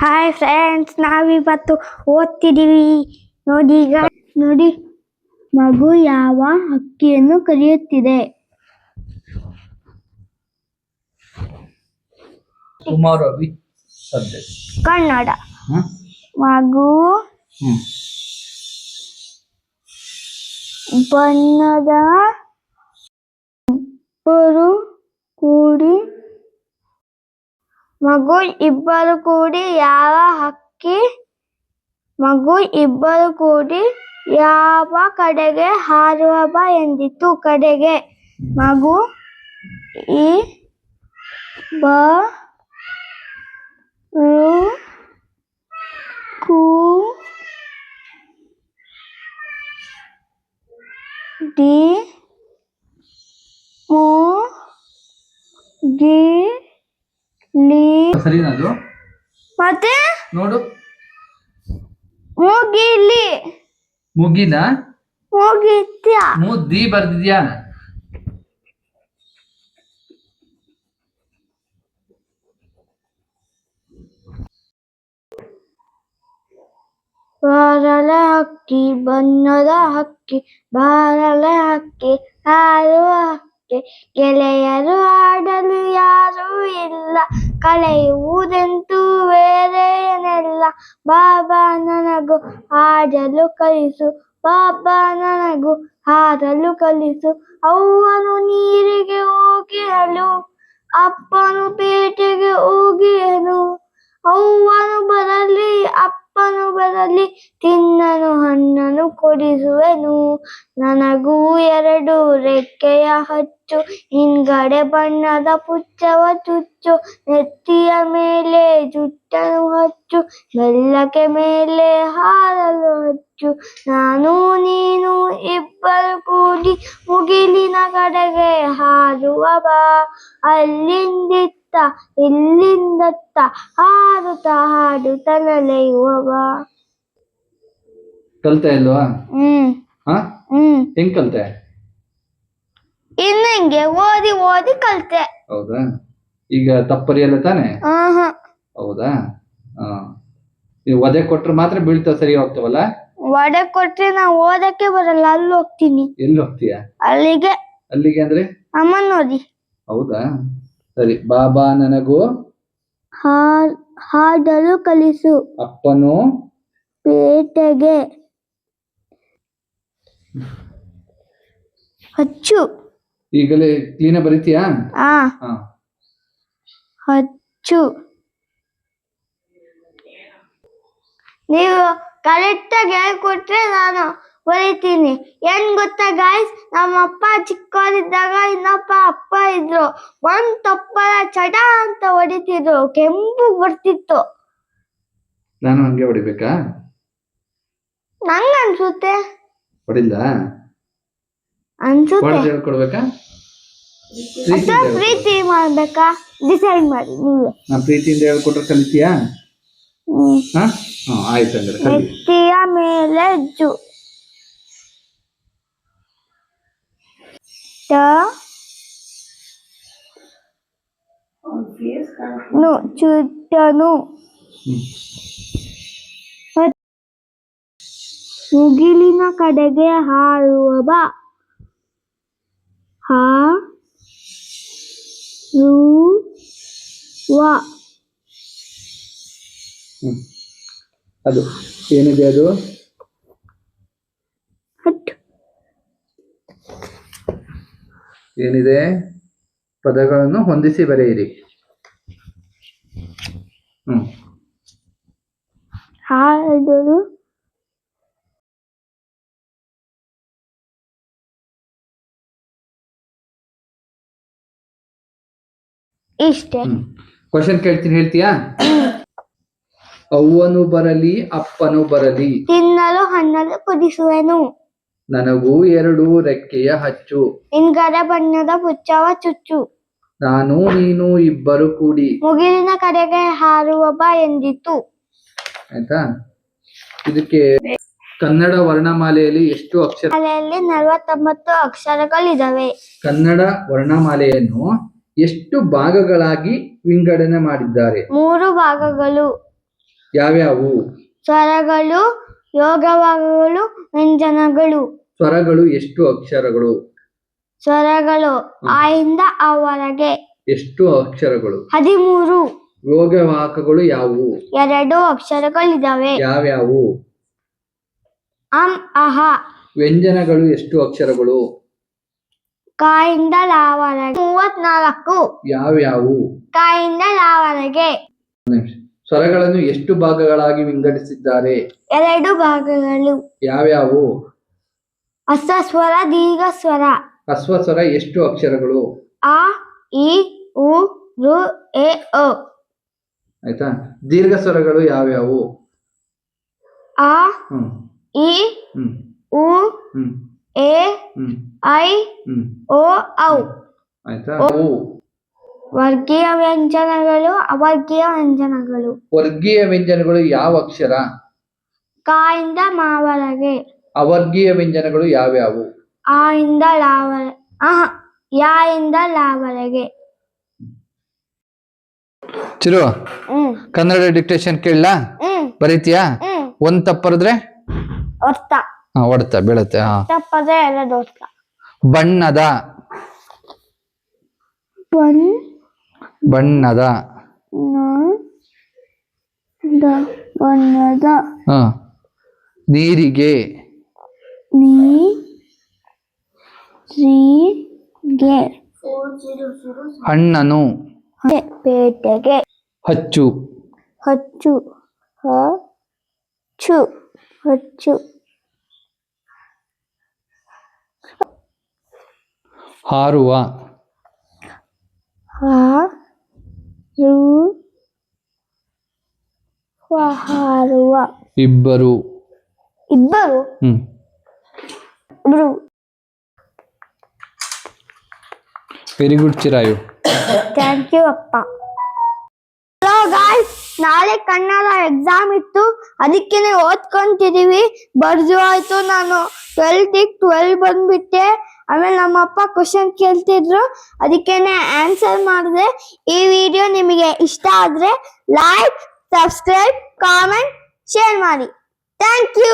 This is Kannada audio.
ಹಾಯ್ ಫ್ರೆಂಡ್ಸ್, ನಾವಿವತ್ತು ಓದ್ತಿದ್ದೀವಿ. ನೋಡಿ ಈಗ ನೋಡಿ, ಮಗು ಯಾವ ಹಕ್ಕಿಯನ್ನು ಕರೆಯುತ್ತಿದೆ? ಕನ್ನಡ. ಮಗು ಬಣ್ಣದ ಇಬ್ಬರು ಕೂಡಿ ಯಾವ ಕಡೆಗೆ ಹಾರುವ ಎಂದಿತು? ಕಡೆಗೆ. ಮಗು ಕೂಡಿ ಮತ್ತೆ ಮುದ್ದಿ ಬರ್ದಿದ್ಯಾ? ಬಾರಲೆ ಹಕ್ಕಿ ಬಣ್ಣದ ಹಕ್ಕಿ, ಬಾರಲೆ ಹಕ್ಕಿ ಹಾರುವ ಹಕ್ಕಿ, ಗೆಳೆಯರು ಆಡಲು ಯಾರೂ ಇಲ್ಲ, ಕಳೆಯುವುದೆಂತೂ ಬೇರೇನಿಲ್ಲ. ಬಾಬಾ ನನಗೂ ಆಡಲು ಕಲಿಸು, ಬಾಬಾ ನನಗೂ ಹಾರಲು ಕಲಿಸು. ಅವ್ವನು ನೀರಿಗೆ ಹೋಗಿಯಲು, ಅಪ್ಪನು ಪೇಟೆಗೆ ಹೋಗಿಯನು. ಅವ್ವನು ಬರಲಿ ಅಪ್ಪನು ಬರಲಿ, ತಿನ್ನನು ಹಣ್ಣನ್ನು ಕೊಡಿಸುವೆನು. ನನಗೂ 2 ರೆಕ್ಕೆಯ ಹಚ್ಚು, ಹಿಂಗಡೆ ಬಣ್ಣದ ಪುಚ್ಚವ ಚುಚ್ಚು. ನೆತ್ತಿಯ ಮೇಲೆ ಜುಟ್ಟನು ಹಚ್ಚು, ಮೆಲ್ಲಕ್ಕೆ ಮೇಲೆ ಹಾರಲು ಹಚ್ಚು. ನಾನು ನೀನು ಇಬ್ಬರು ಕೂಡಿ ಮುಗಿಲಿನ ಕಡೆಗೆ ಹಾರುವ ಬಾ. ಅಲ್ಲಿಂದಿತ್ತ ಇಲ್ಲಿಂದತ್ತ ಹಾಡುತ್ತಾ ಹಾಡುತ್ತಾ ನಲಿಯುವ ಬಾ. ಕಲ್ತೆ ಇಲ್ವಾ? ಹೆಂಗ್ ಕಲ್ತೆ? ಇನ್ನಂಗೆ ಓದಿ ಓದಿ ಕಲ್ತೆ. ಹೌದಾ? ಈಗ ತಪ್ಪರಿಯಲ್ಲ ತಾನೆ? ಹೌದಾ? ನೀವು ಒದೆ ಕೊಟ್ರೆ ಮಾತ್ರ ಬೀಳ್ತಾ ಸರಿ ಹೋಗ್ತಾವಲ್ಲ? ಒಡೆ ಕೊಟ್ರೆ ನಾವು ಓದಕ್ಕೆ ಬರಲ್ಲ, ಅಲ್ಲಿ ಹೋಗ್ತೀನಿ. ಎಲ್ಲಿ ಹೋಗ್ತೀಯ? ಅಲ್ಲಿಗೆ. ಅಲ್ಲಿಗೆ ಅಂದ್ರೆ? ಅಮ್ಮ ನೋಡಿ. ಹೌದಾ? ಸರಿ. ಬಾಬಾ ನನಗೂ ಹಾಡಲು ಕಲಿಸು, ಅಪ್ಪನು ಪೇಟೆಗೆ ಹಚ್ಚು. ಈಗಲೇ ಕ್ಲೀನ್ ಬರೀತೀಯಾ? ಹಚ್ಚು. ನೀವು ಕರೆಕ್ಟಾಗಿ ಹೇಳ್ಕೊಟ್ರೆ ನಾನು ಬರೀತೀನಿ. ಏನ್ ಗೊತ್ತಾ ಗಾಯ್ಸ್, ನಮ್ಮಪ್ಪ ಚಿಕ್ಕವರಿದ್ದಾಗ ಇನ್ನೊಬ್ಬ ಅಪ್ಪ ಇದ್ರು. ಒಂದ್ ತಪ್ಪಲ ಚಟ ಅಂತ ಹೊಡಿತಿದ್ರು, ಕೆಂಪು ಬರ್ತಿತ್ತು. ನಾನು ಹಂಗೆ ಹೊಡಿಬೇಕಾ? ನಂಗ ಅನ್ಸುತ್ತೆ. ಹೊಡಿಲ್ಲ ಅನ್ಸುತ್ತೆ. ಹೇಳ್ಕೊಡ್ಬೇಕಾ? ಪ್ರೀತಿ ಮಾಡ್ಬೇಕಾ? ಡಿಸೈಡ್ ಮಾಡಿ ನೀವೇ. ನಾ ಪ್ರೀತಿಯಿಂದ ಹೇಳ್ಕೊಟ್ರೆ ಕಲಿತೀಯಾ? ಆಯ್ತು. ಅಂದ್ರೆ ನೆತ್ತಿಯ ಮೇಲೆ ಚುಟ್ಟನು, ಮುಗಿಲಿನ ಕಡೆಗೆ ಹಾರುವ ಬಾ. ಅದು ಏನಿದೆ? ಅದು ಏನಿದೆ? ಪದಗಳನ್ನು ಹೊಂದಿಸಿ ಬರೆಯಿರಿ. ಹಾಡಲು ಇಷ್ಟೇ. ಕ್ವಶನ್ ಕೇಳ್ತೀನಿ, ಹೇಳ್ತೀಯಾ? ಅವ್ವನು ಬರಲಿ ಅಪ್ಪನು ಬರಲಿ, ತಿನ್ನಲು ಹಣ್ಣನ್ನು ಕುಡಿಸುವೆನು. ನನಗೂ 2 ರೆಕ್ಕೆಯ ಹಚ್ಚು, ಹಿಂಗಡೆ ಬಣ್ಣದ ಪುಚ್ಚವ ಚುಚ್ಚು. ನಾನು ನೀನು ಇಬ್ಬರು ಕೂಡಿ ಮುಗಿಲಿನ ಕಡೆಗೆ ಹಾರುವ ಬಾ ಎಂದಿತು. ಆಯ್ತಾ? ಇದಕ್ಕೆ ಕನ್ನಡ ವರ್ಣಮಾಲೆಯಲ್ಲಿ ಎಷ್ಟು ಅಕ್ಷರ? 49 ಅಕ್ಷರಗಳಿದಾವೆ. ಕನ್ನಡ ವರ್ಣಮಾಲೆಯನ್ನು ಎಷ್ಟು ಭಾಗಗಳಾಗಿ ವಿಂಗಡಣೆ ಮಾಡಿದ್ದಾರೆ? 3 ಭಾಗಗಳು. ಯಾವ್ಯಾವು? ಸ್ವರಗಳು, ಯೋಗವಾಗಗಳು, ವ್ಯಂಜನಗಳು. ಸ್ವರಗಳು ಎಷ್ಟು ಅಕ್ಷರಗಳು? ಸ್ವರಗಳು ಆ ಇಂದ ಅವರೆಗೆ ಎಷ್ಟು ಅಕ್ಷರಗಳು? 13. ಯೋಗವಾಹಕಗಳು ಯಾವುವು? 2 ಅಕ್ಷರಗಳಿದಾವೆ. ಯಾವ್ಯಾವು? ಅಂ ಅಹ. ವ್ಯಂಜನಗಳು ಎಷ್ಟು ಅಕ್ಷರಗಳು? ಕಾಯಿಂದ ಲಾವರೆಗೆ 34. ಯಾವ್ಯಾವು? ಕಾಯಿಂದ ಲಾವರೆಗೆ. ಸ್ವರಗಳನ್ನು ಎಷ್ಟು ಭಾಗಗಳಾಗಿ ವಿಂಗಡಿಸಿದ್ದಾರೆ? 2 ಭಾಗಗಳು. ಯಾವ್ಯಾವು? ಹ್ರಸ್ವ ಸ್ವರ, ದೀರ್ಘ ಸ್ವರ. ಹ್ರಸ್ವ ಸ್ವರ ಎಷ್ಟು ಅಕ್ಷರಗಳು? ಅ, ಇ, ಉ, ಋ, ಎ, ಅ. ಆಯ್ತಾ? ದೀರ್ಘ ಸ್ವರಗಳು ಯಾವ್ಯಾವು? ಅ, ಇ, ಉ, ಎ, ಐ, ಓ, ಔ. ಆಯ್ತಾ? ವರ್ಗೀಯ ವ್ಯಂಜನಗಳು, ಅವರ್ಗೀಯ ವ್ಯಂಜನಗಳು. ವರ್ಗೀಯ ವ್ಯಂಜನಗಳು ಯಾವ ಅಕ್ಷರ? ಕಾಯಿಂದ ಮಾವರೆಗೆ. ಅವರ್ಗೀಯ ವ್ಯಂಜನಗಳು ಯಾವ್ಯಾವು? ಆ ಇಂದ ಲಾವರೆ, ಯಾ ಇಂದ ಲಾವರೆಗೆ. ಚಿರು, ಕನ್ನಡ ಡಿಕ್ಟೇಷನ್ ಕೇಳಲಾ? ಬರೀತೀಯಾ? ಒಂದ್ ತಪ್ಪರಿದ್ರೆ ಹೊಡ್ತಾ ಬೀಳುತ್ತೆ. ತಪ್ಪದೆ ಎಲ್ಲ ದೋಸ್ತ. ಬಣ್ಣದ. ಬಣ್ಣದ. ಬಣ್ಣದ. ನೀರಿಗೆ. ನೀರಿಗೆ. ಹಣ್ಣನು. ಪೇಟೆಗೆ. ಹಚ್ಚು. ಹಚ್ಚು. ಹಚ್ಚು. ಹಚ್ಚು. ಹಾರುವ. ಹಾರುವ. ಇಬ್ಬರು. ಇಬ್ಬರು. Very good Chirayu. Thank you ಅಪ್ಪ. ಹಲೋ ಗಾಯ್ಸ್, ನಾಳೆ ಕನ್ನಡ ಎಕ್ಸಾಮ್ ಇತ್ತು, ಅದಕ್ಕೇನೆ ಓದ್ಕೊಂತಿದೀವಿ. ಬರ್ದು ಆಯ್ತು. ನಾನು 12 ಬಂದ್ಬಿಟ್ಟೆ. ಆಮೇಲೆ ನಮ್ಮಪ್ಪ ಕ್ವಶನ್ ಕೇಳ್ತಿದ್ರು, ಅದಕ್ಕೇನೆ ಆನ್ಸರ್ ಮಾಡಿದೆ. ಈ ವಿಡಿಯೋ ನಿಮಗೆ ಇಷ್ಟ ಆದ್ರೆ ಲೈಕ್, ಸಬ್ಸ್ಕ್ರೈಬ್, ಕಾಮೆಂಟ್, ಶೇರ್ ಮಾಡಿ. Thank you.